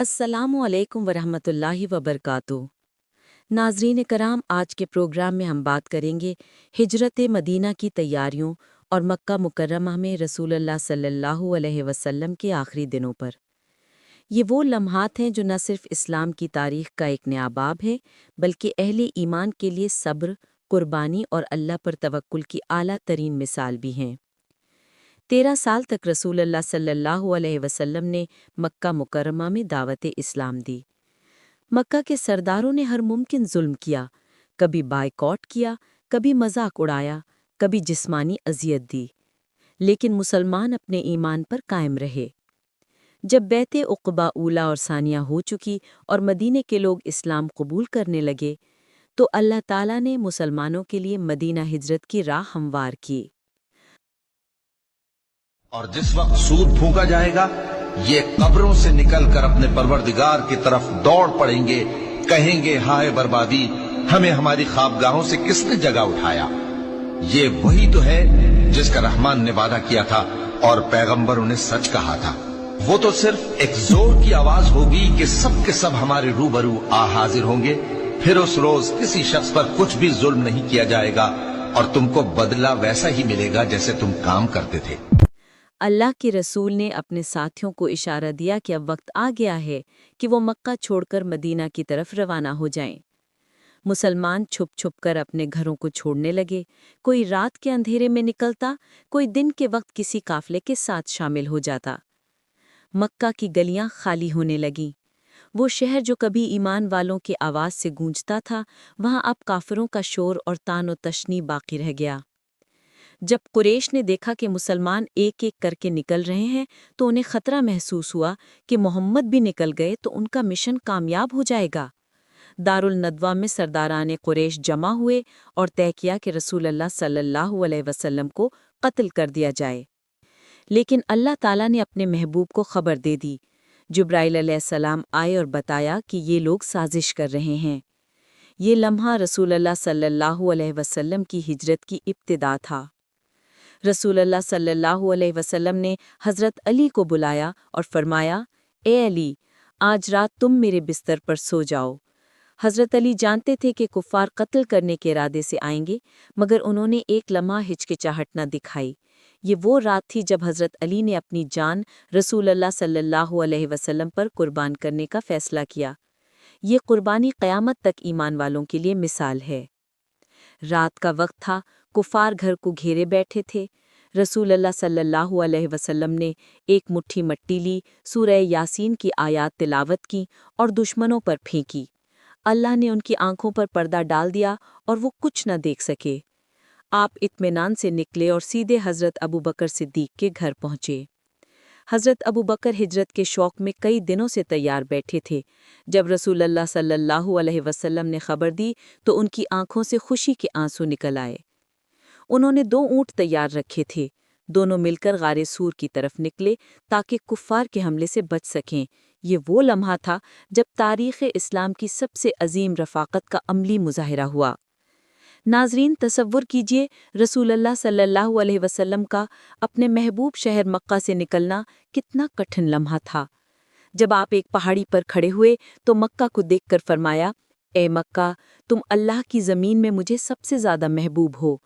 अस्सलामु अलैकुम वरहमतुल्लाहि वबरकातुहू। नाज़रीन कराम, आज के प्रोग्राम में हम बात करेंगे हिजरत मदीना की तैयारियों और मक्का मुकर्रमा में रसूलुल्लाह सल्लल्लाहु अलैहि वसल्लम के आखिरी दिनों पर। ये वो लम्हात हैं जो न सिर्फ इस्लाम की तारीख का एक नया बाब है, बल्कि अहले ईमान के लिए सब्र, कुर्बानी और अल्लाह पर तवक्कुल की आला तरीन मिसाल भी हैं। 13 साल तक रसूलुल्लाह सल्लल्लाहु अलैहि वसल्लम ने मक्का मुकर्रमा में दावत इस्लाम दी। मक्का के सरदारों ने हर मुमकिन जुल्म किया, कभी बायकॉट किया, कभी मजाक उड़ाया, कभी जिस्मानी अजियत दी, लेकिन मुसलमान अपने ईमान पर कायम रहे। जब बैते उक़बा ऊला और सानिया हो चुकी और मदीने के लोग इस्लाम कबूल करने लगे, तो अल्लाह ताला ने मुसलमानों के लिए मदीना हिजरत की राह हमवार की। और जिस वक्त सूद फूंका जाएगा, ये कब्रों से निकलकर अपने परवरदिगार की तरफ दौड़ पड़ेंगे, कहेंगे हाय बर्बादी, हमें हमारी ख्वाबगाहों से किसने जगा उठाया। ये वही तो है जिसका रहमान ने वादा किया था और पैगंबरों ने सच कहा था। वो तो सिर्फ एक जोर की आवाज होगी कि सब के सब हमारे रूबरू आ हाजिर होंगे। फिर उस रोज किसी शख्स पर कुछ भी जुल्म नहीं किया जाएगा और तुमको बदला वैसा ही मिलेगा जैसे तुम काम करते थे। अल्लाह के रसूल ने अपने साथियों को इशारा दिया कि अब वक्त आ गया है कि वो मक्का छोड़कर मदीना की तरफ रवाना हो जाएं। मुसलमान छुप छुप कर अपने घरों को छोड़ने लगे। कोई रात के अंधेरे में निकलता, कोई दिन के वक्त किसी काफले के साथ शामिल हो जाता। मक्का की गलियां खाली होने लगीं। वो शहर जो कभी ईमान वालों की आवाज़ से गूंजता था, वहाँ अब काफिरों का शोर और तान व तशनी बाकी रह गया। जब कुरैश ने देखा कि मुसलमान एक एक करके निकल रहे हैं, तो उन्हें खतरा महसूस हुआ कि मोहम्मद भी निकल गए तो उनका मिशन कामयाब हो जाएगा। दारुल नदवा में सरदारान कुरैश जमा हुए और तय किया कि रसूलुल्लाह सल्लल्लाहु अलैहि वसल्लम को कत्ल कर दिया जाए। लेकिन अल्लाह ताला ने अपने महबूब को खबर दे दी। जिब्राइल अलैहिस्सलाम आए और बताया कि ये लोग साजिश कर रहे हैं। ये लम्हा रसूलुल्लाह सल्लल्लाहु अलैहि वसल्लम की हिजरत की इब्तिदा था। रसूलुल्लाह सल्लल्लाहु अलैहि वसल्लम ने हज़रत अली को बुलाया और फरमाया, ए अली, आज रात तुम मेरे बिस्तर पर सो जाओ। हज़रत अली जानते थे कि कुफ़ार कत्ल करने के इरादे से आएंगे, मगर उन्होंने एक लम्हा हिचकिचाहट न दिखाई। ये वो रात थी जब हज़रत अली ने अपनी जान रसूलुल्लाह सल्लल्लाहु अलैहि वसल्लम पर कुर्बान करने का फ़ैसला किया। ये कुर्बानी क़यामत तक ईमान वालों के लिए मिसाल है। रात का वक्त था, कुफार घर को घेरे बैठे थे। रसूलुल्लाह सल्लल्लाहु अलैहि वसल्लम ने एक मुट्ठी मट्टी ली, सूरह यासीन की आयात तिलावत की और दुश्मनों पर फेंकी। अल्लाह ने उनकी आंखों पर पर्दा डाल दिया और वो कुछ न देख सके। आप इत्मीनान से निकले और सीधे हज़रत अबू बकर सिद्दीक़ के घर पहुँचे। हज़रत अबू बकर हिजरत के शौक़ में कई दिनों से तैयार बैठे थे। जब रसूलुल्लाह सल्लल्लाहु अलैहि वसल्लम ने खबर दी तो उनकी आंखों से खुशी के आंसू निकल आए। उन्होंने 2 ऊँट तैयार रखे थे। दोनों मिलकर गारे सूर की तरफ निकले ताकि कुफ़ार के हमले से बच सकें। ये वो लम्हा था जब तारीख़ इस्लाम की सबसे अजीम रफ़ाक़त का अमली मुज़ाहिरा हुआ। नाज़रीन, तसव्वुर कीजिए, रसूलुल्लाह सल्लल्लाहु अलैहि वसल्लम का अपने महबूब शहर मक्का से निकलना कितना कठिन लम्हा था। जब आप एक पहाड़ी पर खड़े हुए तो मक्का को देखकर फरमाया, ए मक्का, तुम अल्लाह की ज़मीन में मुझे सबसे ज़्यादा महबूब हो।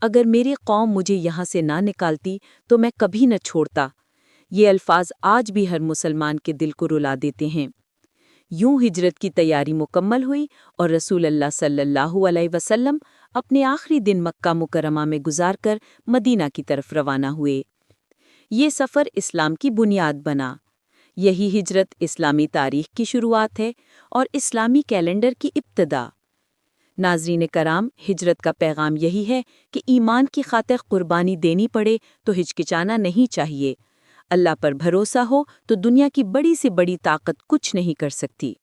अगर मेरी कौम मुझे यहाँ से ना निकालती तो मैं कभी न छोड़ता। ये अल्फाज आज भी हर मुसलमान के दिल को रुला देते हैं। यूं हिजरत की तैयारी मुकम्मल हुई और रसूलुल्लाह सल्लल्लाहु अलैहि वसल्लम अपने आखिरी दिन मक्का मुकर्रमा में गुजारकर मदीना की तरफ रवाना हुए। ये सफ़र इस्लाम की बुनियाद बना। यही हिजरत इस्लामी तारीख की शुरुआत है और इस्लामी कैलेंडर की इब्तिदा। नाज़रीन कराम, हिजरत का पैगाम यही है कि ईमान की खातिर कुर्बानी देनी पड़े तो हिचकिचाना नहीं चाहिए। अल्लाह पर भरोसा हो तो दुनिया की बड़ी से बड़ी ताकत कुछ नहीं कर सकती।